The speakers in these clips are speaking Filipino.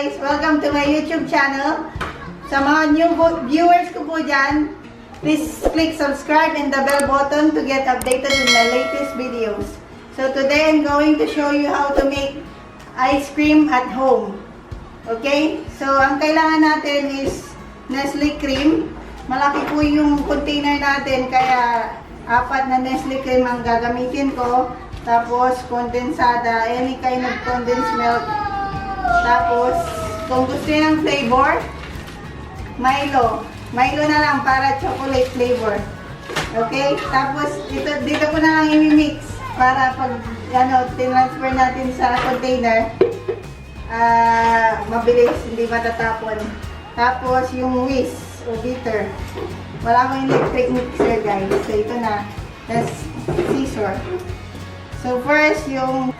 guys! Welcome to my YouTube channel. Sa mga new viewers ko po dyan, please click subscribe and the bell button to get updated with my latest videos. So today I'm going to show you how to make ice cream at home. Okay? So ang kailangan natin is Nestle cream. Malaki po yung container natin kaya 4 na Nestle cream ang gagamitin ko. Tapos kondensada, any kind of condensed milk. Tapos kung gusto niyo ng flavor, Milo. Milo na lang para chocolate flavor. Okay? Tapos dito ko na lang i-mix para pag tinransfer natin sa container, mabilis, hindi matatapon. Tapos yung whisk o beater. Wala akong electric mixer guys. So ito na. That's scissor. So first yung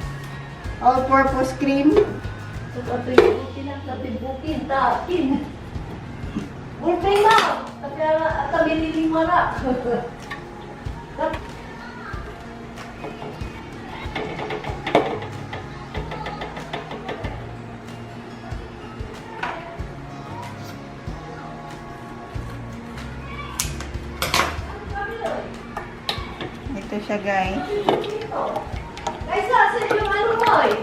all-purpose cream. Ito siya guys. Guys, asan yung ano mo eh?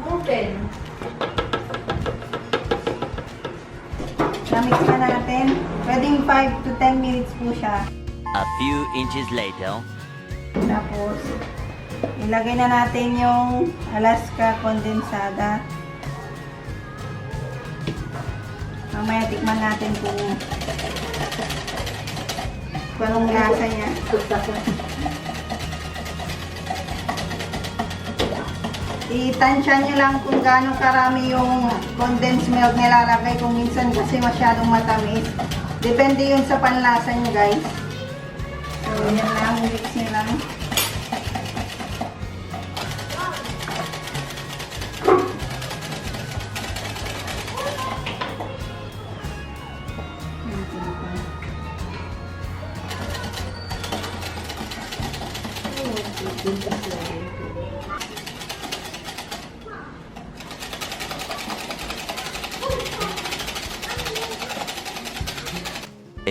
Open. Namix na natin. Pwedeng 5 to 10 minutes po siya. A few inches later. Tapos, ilagay na natin yung Alaska kondensada. Mamaya tikman natin kung anong lasa niya. Itansya nyo lang kung gaano karami yung condensed milk nilalagay kung minsan kasi masyadong matamis. Depende yun sa panlasa nyo guys. So yan lang, mix nyo lang.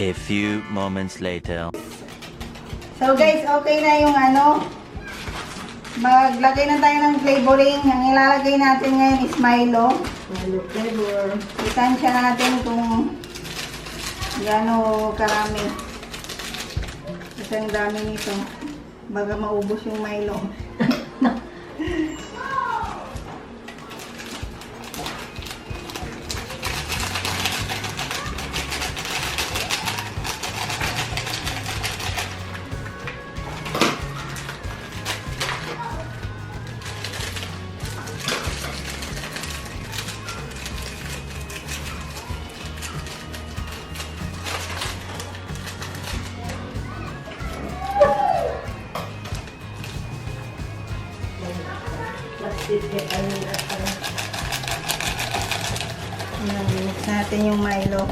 A few moments later. So guys, okay na yung maglagay na tayo ng flavoring. Ang ilalagay natin ngayon is Milo. Milo flavor. Itansya natin kung gaano karami. Kasi ang dami nito. Baga maubos yung Milo. Mix natin yung Milo.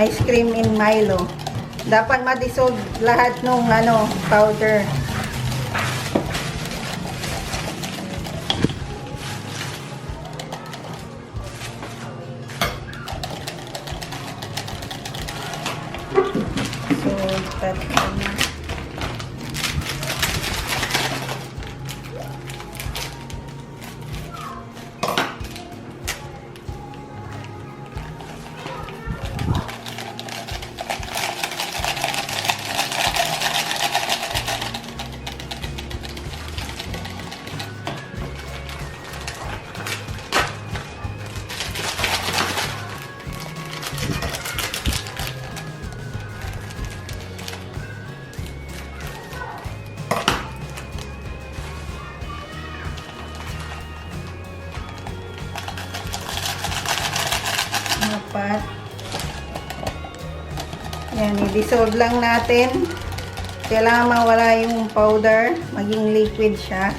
Ice cream in Milo. Dapat ma-dissolve lahat ng powder. So, tatlo na. Apat. Yan, i-dissolve lang natin. Kailangan mawala yung powder, maging liquid siya.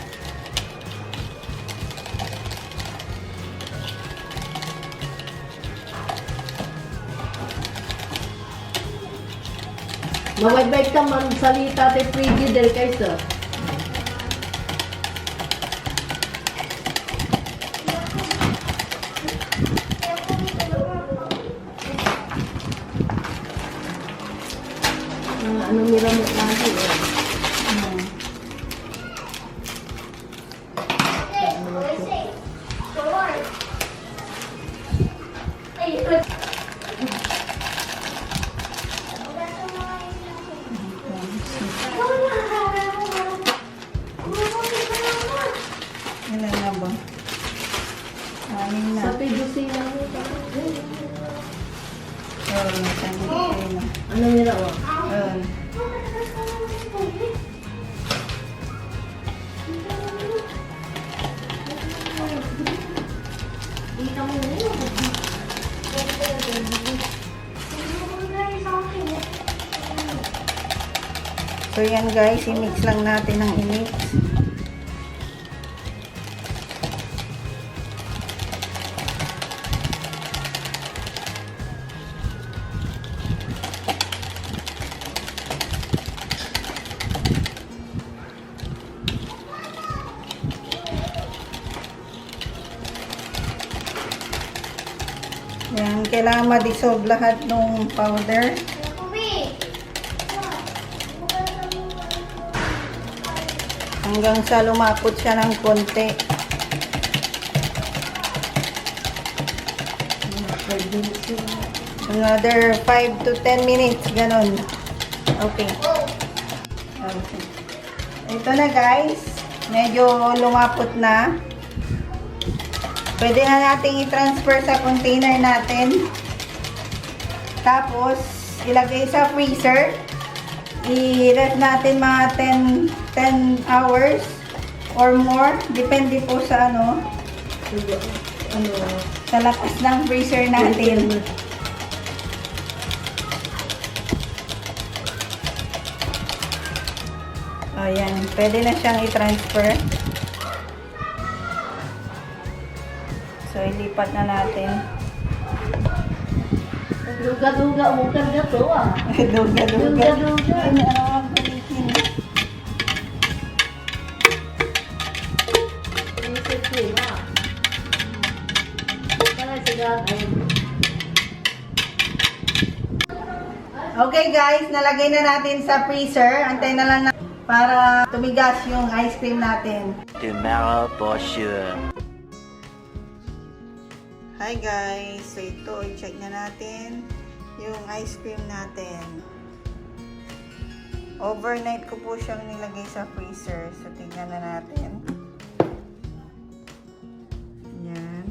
Mawag-bait ka man salita te preview del kaysa. lamok lagi. Ilan na ba? Anin na. Sa PVC lang ito. Ano nila o? Dito mo nila. So yan guys, i-mix lang natin ng i-mix. Yan, kailangan ma-dissolve lahat ng powder. Hanggang sa lumapot siya ng konti. Another 5 to 10 minutes, ganun. Okay. Ito na guys, medyo lumapot na. Pwede na natin i-transfer sa container natin. Tapos, ilagay sa freezer. I-ref natin mga 10 hours or more. Depende po sa sa lakas ng freezer natin. Ayan, pwede na siyang i-transfer. So, ilipat na natin. Duga-duga mo ka dito ah. Duga-duga. Duga-duga. Ano ang balikin? Isip ko ah. Para sila ay... Okay guys, nalagay na natin sa freezer. Antay na lang para tumigas yung ice cream natin. Tomorrow for sure. Hi guys! So ito, i-check na natin yung ice cream natin. Overnight ko po siyang nilagay sa freezer. So tingnan na natin. Yan.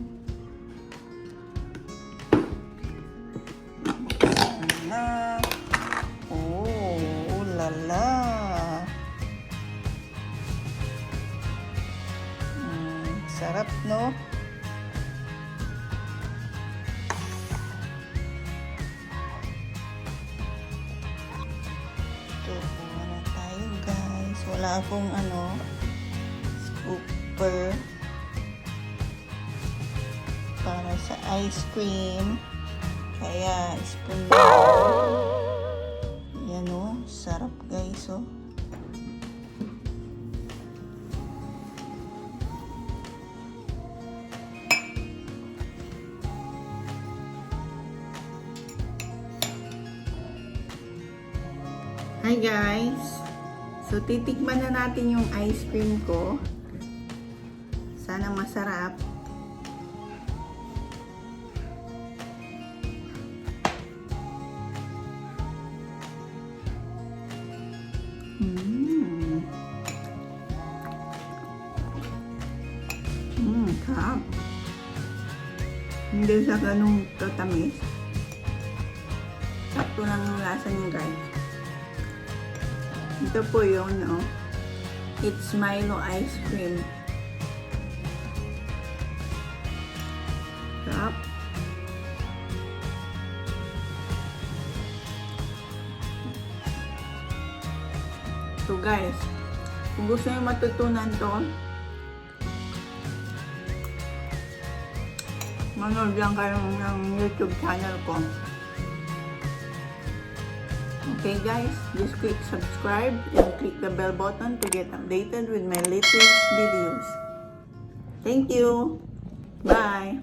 Ayan na. Oh, lala! Sarap, no? Wala akong scooper para sa ice cream, kaya spoon na. Yan o, sarap guys o. Hi guys! So, titikman na natin yung ice cream ko. Sana masarap. Sarap. Hindi siya ganun tatamis. Sakto lang ang lasa niya guys. Ito po yun, no? It's Milo ice cream. Sarap. So guys, kung gusto nyo matutunan to, manood lang kayo ng YouTube channel ko. Okay guys, just click subscribe and click the bell button to get updated with my latest videos. Thank you. Bye.